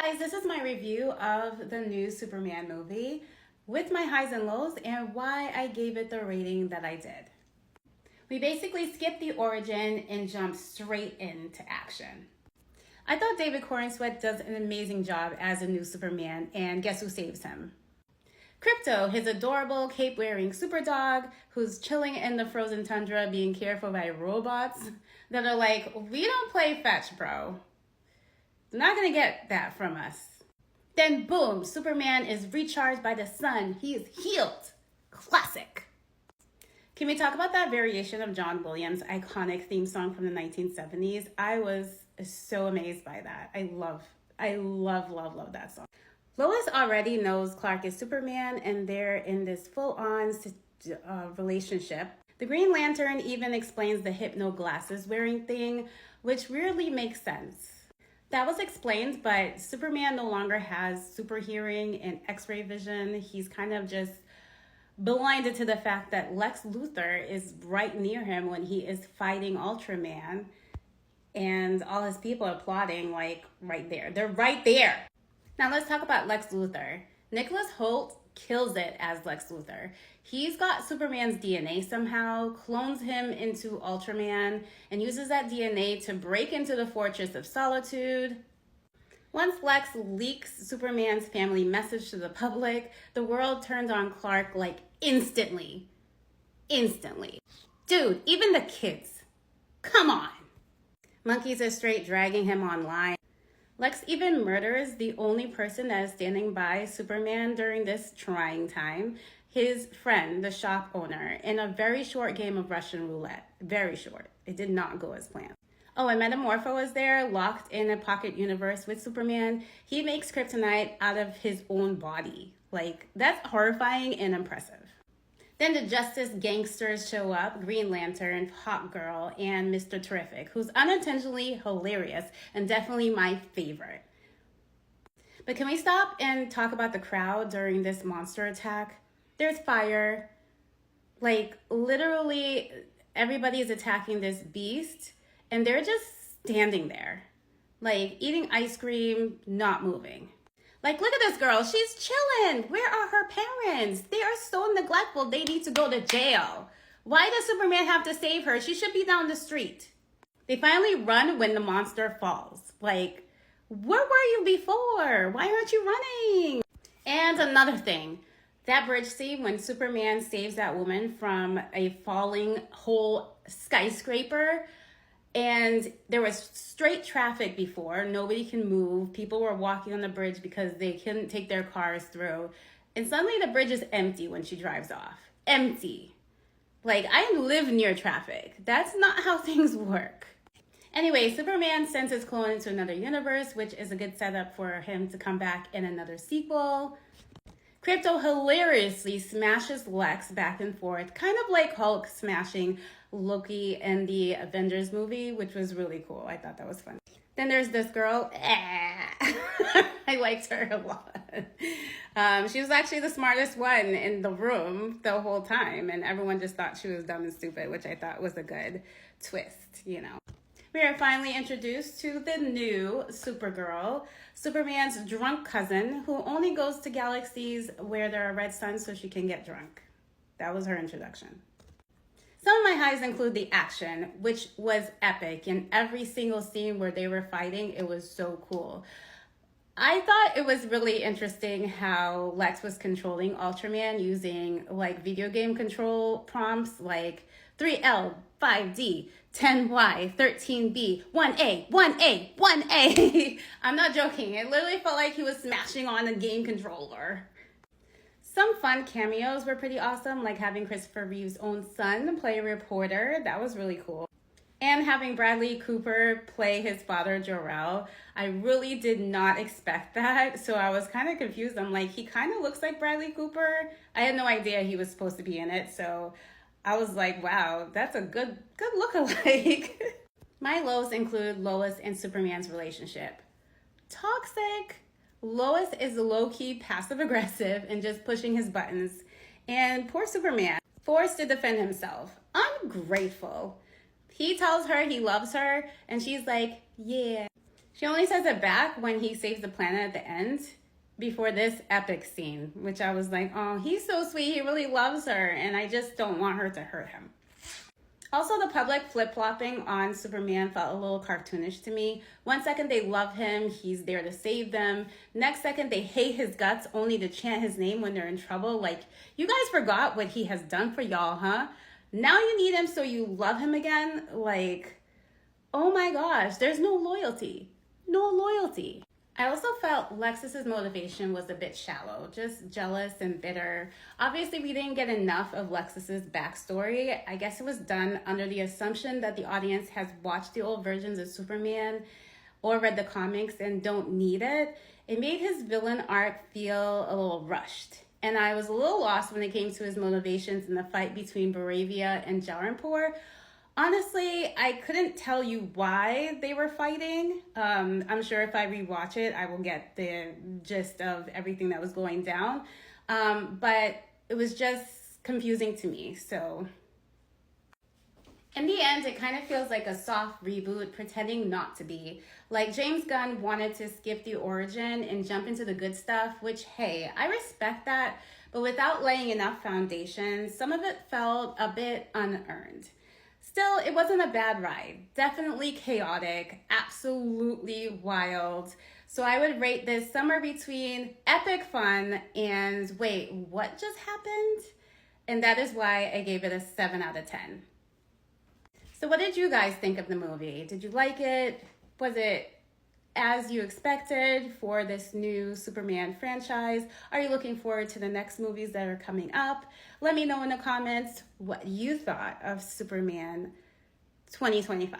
Guys, this is my review of the new Superman movie with my highs and lows and why I gave it the rating that I did. We basically skipped the origin and jumped straight into action. I thought David Corenswet does an amazing job as a new Superman, and guess who saves him? Krypto, his adorable cape-wearing superdog who's chilling in the frozen tundra being cared for by robots that are like, we don't play fetch, bro. Not gonna get that from us. Then boom, Superman is recharged by the sun. He is healed. Classic. Can we talk about that variation of John Williams' iconic theme song from the 1970s? I was so amazed by that. I love that song. Lois already knows Clark is Superman and they're in this full-on relationship. The Green Lantern even explains the hypno glasses wearing thing, which really makes sense. That was explained, but Superman no longer has super hearing and x-ray vision. He's kind of just blinded to the fact that Lex Luthor is right near him when he is fighting Ultraman. And all his people are plotting like right there. They're right there. Now let's talk about Lex Luthor. Nicholas Hoult kills it as Lex Luthor. He's got Superman's DNA somehow, clones him into Ultraman, and uses that DNA to break into the Fortress of Solitude. Once Lex leaks Superman's family message to the public, the world turns on Clark like instantly. Dude, even the kids. Come on. Monkeys are straight dragging him online. Lex even murders the only person that is standing by Superman during this trying time, his friend, the shop owner, in a very short game of Russian roulette. Very short. It did not go as planned. Oh, and Metamorpho is there, locked in a pocket universe with Superman. He makes kryptonite out of his own body. Like, that's horrifying and impressive. Then the Justice gangsters show up, Green Lantern, Hawk Girl, and Mr. Terrific, who's unintentionally hilarious and definitely my favorite. But can we stop and talk about the crowd during this monster attack? There's fire. Like, literally, everybody is attacking this beast, and they're just standing there. Like, eating ice cream, not moving. Like, look at this girl. She's chilling. Where are her parents? They are so neglectful. They need to go to jail. Why does Superman have to save her? She should be down the street. They finally run when the monster falls. Like, where were you before? Why aren't you running? And another thing, that bridge scene when Superman saves that woman from a falling whole skyscraper, and there was straight traffic before. Nobody can move. People were walking on the bridge because they couldn't take their cars through. And suddenly the bridge is empty when she drives off. Empty. Like, I live near traffic. That's not how things work. Anyway, Superman sends his clone into another universe, which is a good setup for him to come back in another sequel. Krypto hilariously smashes Lex back and forth, kind of like Hulk smashing Loki in the Avengers movie, which was really cool. I thought that was fun. Then there's this girl. I liked her a lot. She was actually the smartest one in the room the whole time, and everyone just thought she was dumb and stupid, which I thought was a good twist, you know. We are finally introduced to the new Supergirl, Superman's drunk cousin, who only goes to galaxies where there are red suns so she can get drunk. That was her introduction. Some of my highs include the action, which was epic. In every single scene where they were fighting, it was so cool. I thought it was really interesting how Lex was controlling Ultraman using like video game control prompts like 3L, 5D, 10Y, 13B, 1A, 1A, 1A. I'm not joking. It literally felt like he was smashing on a game controller. Some fun cameos were pretty awesome, like having Christopher Reeve's own son play a reporter. That was really cool. And having Bradley Cooper play his father, Jor-El. I really did not expect that, so I was kind of confused. I'm like, he kind of looks like Bradley Cooper. I had no idea he was supposed to be in it, so I was like, wow, that's a good look-alike. My lows include Lois and Superman's relationship. Toxic. Lois is low-key passive-aggressive and just pushing his buttons. And poor Superman, forced to defend himself. Ungrateful. He tells her he loves her, and she's like, yeah. She only says it back when he saves the planet at the end, before this epic scene, which I was like, oh, he's so sweet. He really loves her, and I just don't want her to hurt him. Also, the public flip-flopping on Superman felt a little cartoonish to me. One second they love him, he's there to save them. Next second they hate his guts only to chant his name when they're in trouble. Like, you guys forgot what he has done for y'all, huh? Now you need him so you love him again? Like, oh my gosh, there's no loyalty. No loyalty. I also felt Lexus's motivation was a bit shallow, just jealous and bitter. Obviously, we didn't get enough of Lexus's backstory. I guess it was done under the assumption that the audience has watched the old versions of Superman or read the comics and don't need it. It made his villain arc feel a little rushed. And I was a little lost when it came to his motivations in the fight between Baravia and Jaranpur. Honestly, I couldn't tell you why they were fighting. I'm sure if I rewatch it, I will get the gist of everything that was going down. But it was just confusing to me. So in the end, it kind of feels like a soft reboot pretending not to be. Like James Gunn wanted to skip the origin and jump into the good stuff, which, hey, I respect that. But without laying enough foundation, some of it felt a bit unearned. Still, it wasn't a bad ride. Definitely chaotic, absolutely wild. So I would rate this somewhere between epic fun and wait, what just happened? And that is why I gave it a 7 out of 10. So what did you guys think of the movie? Did you like it? Was it as you expected for this new Superman franchise? Are you looking forward to the next movies that are coming up? Let me know in the comments what you thought of Superman 2025.